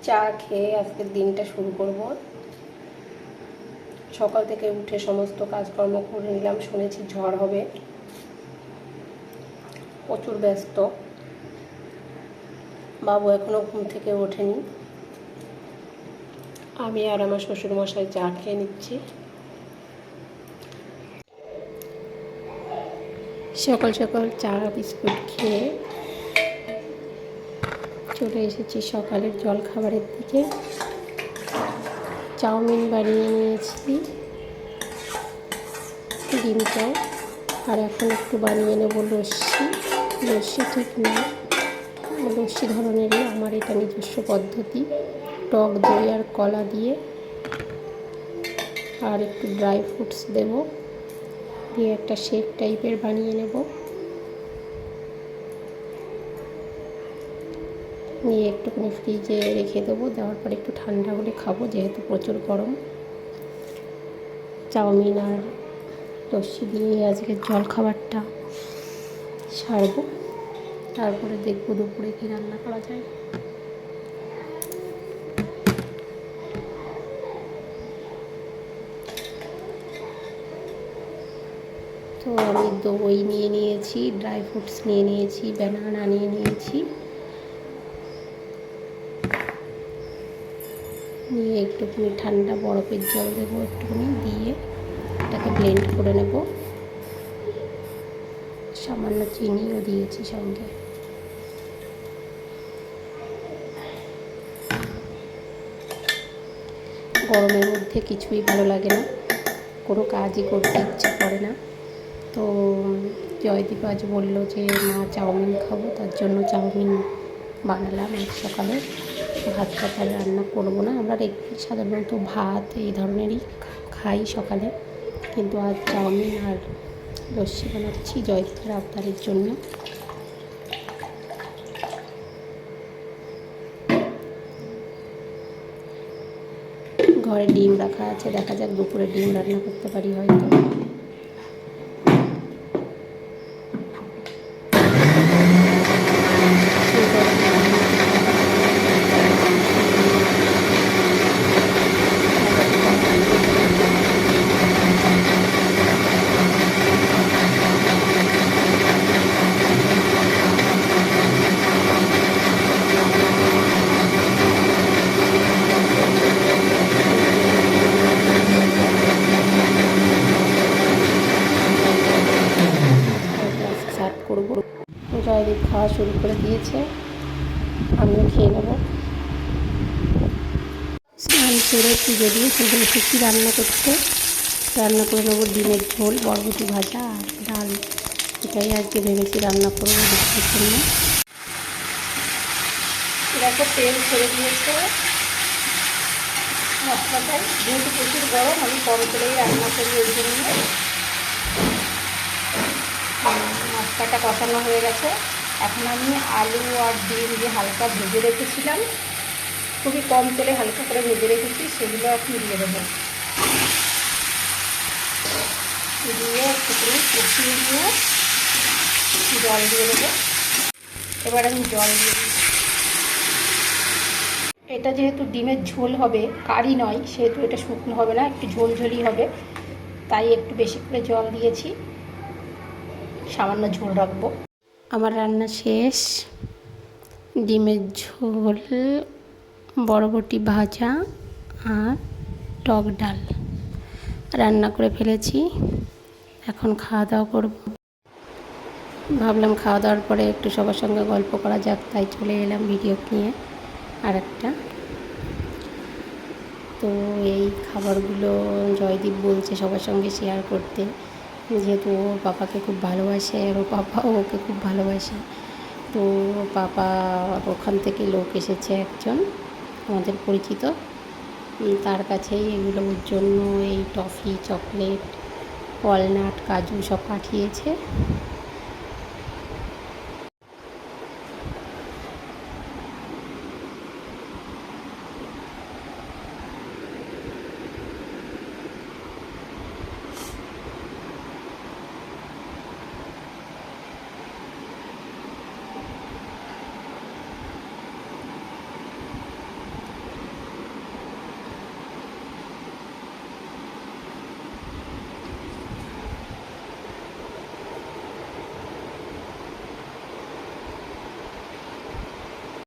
চা খেয়ে আজকের দিনটা শুরু করব। সকাল থেকে উঠে সমস্ত কাজকর্ম করে নিলাম। শুনেছি ঝড় হবে, প্রচুর ব্যস্ত। বাবু এখনো ঘুম থেকে ওঠেনি। আমি আর আমার শ্বশুরমশাই চা খেয়ে নিচ্ছি। সকাল সকাল চা বিস্কুট খেয়ে চলে এসেছি সকালের জলখাবারের দিকে। চাউমিন বানিয়ে নিয়েছি, ডিম চাও, আর এখন একটু বানিয়ে নেব লস্যি। লস্যি ঠিক না, লস্যি ধরনেরই আমার এটা নিজস্ব পদ্ধতি। টক দই আর কলা দিয়ে আর একটু ড্রাই ফ্রুটস দেব, দিয়ে একটা শেক টাইপের বানিয়ে নেব। নিয়ে একটুখানি ফ্রিজে রেখে দেবো, দেওয়ার পর একটু ঠান্ডা হলে খাবো, যেহেতু প্রচুর গরম। চাউমিন আর লস্যি দিয়ে আজকের জলখাবারটা সারবো, তারপরে দেখবো দুপুরে কী রান্না করা যায়। তো আমি দই নিয়ে নিয়েছি, ড্রাই ফ্রুটস নিয়ে নিয়েছি, ব্যানানা নিয়ে নিয়েছি, নিয়ে একটুখানি ঠান্ডা বরফের জল দেবো, একটুখানি দিয়ে এটাকে ব্লেন্ড করে নেব। সামান্য চিনিও দিয়েছি সঙ্গে। গরমের মধ্যে কিছুই ভালো লাগে না, কোনো কাজই করতে ইচ্ছে করে না। তো জয়দীপ আজ বললো যে মা চাউমিন খাবো, তার জন্য চাউমিন বানালাম আজ সকালে। ভাত টাত রান্না করবো না, আমরা সাধারণত ভাত এই ধরনেরই খাই সকালে, কিন্তু আজ চাউমিন আর লস্যি বানাচ্ছি জয়দীপের আবদারের জন্য। ঘরে ডিম রাখা আছে, দেখা যাক দুপুরে ডিম রান্না করতে পারি হয়তো। করবো। জয়দীপ খাওয়া শুরু করে দিয়েছে, আমিও খেয়ে নেব। স্নান করে পুজো দিয়ে চলে এসেছি রান্না করতে। রান্না করে নেবো ডিমের ঝোল, বরবটি ভাজা আর ডাল। এটাই আজকে ভেবেছি রান্না করবো দুপুরের জন্য। দেখো তেল ছেড়ে দিয়েছে মশলাটায়, যেহেতু প্রচুর গরম আমি কম তেলেই রান্না করি, ওই জন্য। মশলাটা কষানো হয়ে গেছে। এখন আমি আলু আর ডিম দিয়ে হালকা ভেজে রেখেছিলাম, খুবই কম তেলে হালকা করে ভেজে রেখেছি, সেগুলো এখন দিয়ে দেবো। দিয়ে একটুখানি কষিয়ে দিয়ে জল দিয়ে দেবো। এবার আমি জল দিয়ে দিই। এটা যেহেতু ডিমের ঝোল হবে, কারি নয়, সেহেতু এটা শুকনো হবে না, একটু ঝোলঝোলি হবে, তাই একটু বেশি করে জল দিয়েছি, সামান্য ঝোল রাখবো। আমার রান্না শেষ। ডিমের ঝোল, বরবটি ভাজা আর টক ডাল রান্না করে ফেলেছি। এখন খাওয়া দাওয়া করব। ভাবলাম খাওয়া দাওয়ার পরে একটু সবার সঙ্গে গল্প করা যাক, তাই চলে এলাম ভিডিও নিয়ে আর একটা। তো এই খাবারগুলো জয়দীপ বলছে সবার সঙ্গে শেয়ার করতে, যেহেতু ওর পাপাকে খুব ভালোবাসে আর ওর পাপাও ওকে খুব ভালোবাসে। তো পাপা ওখান থেকে লোক এসেছে একজন আমাদের পরিচিত, তার কাছেই এগুলো ওর জন্য এই টফি, চকলেট, ওয়ালনাট, কাজু সব পাঠিয়েছে।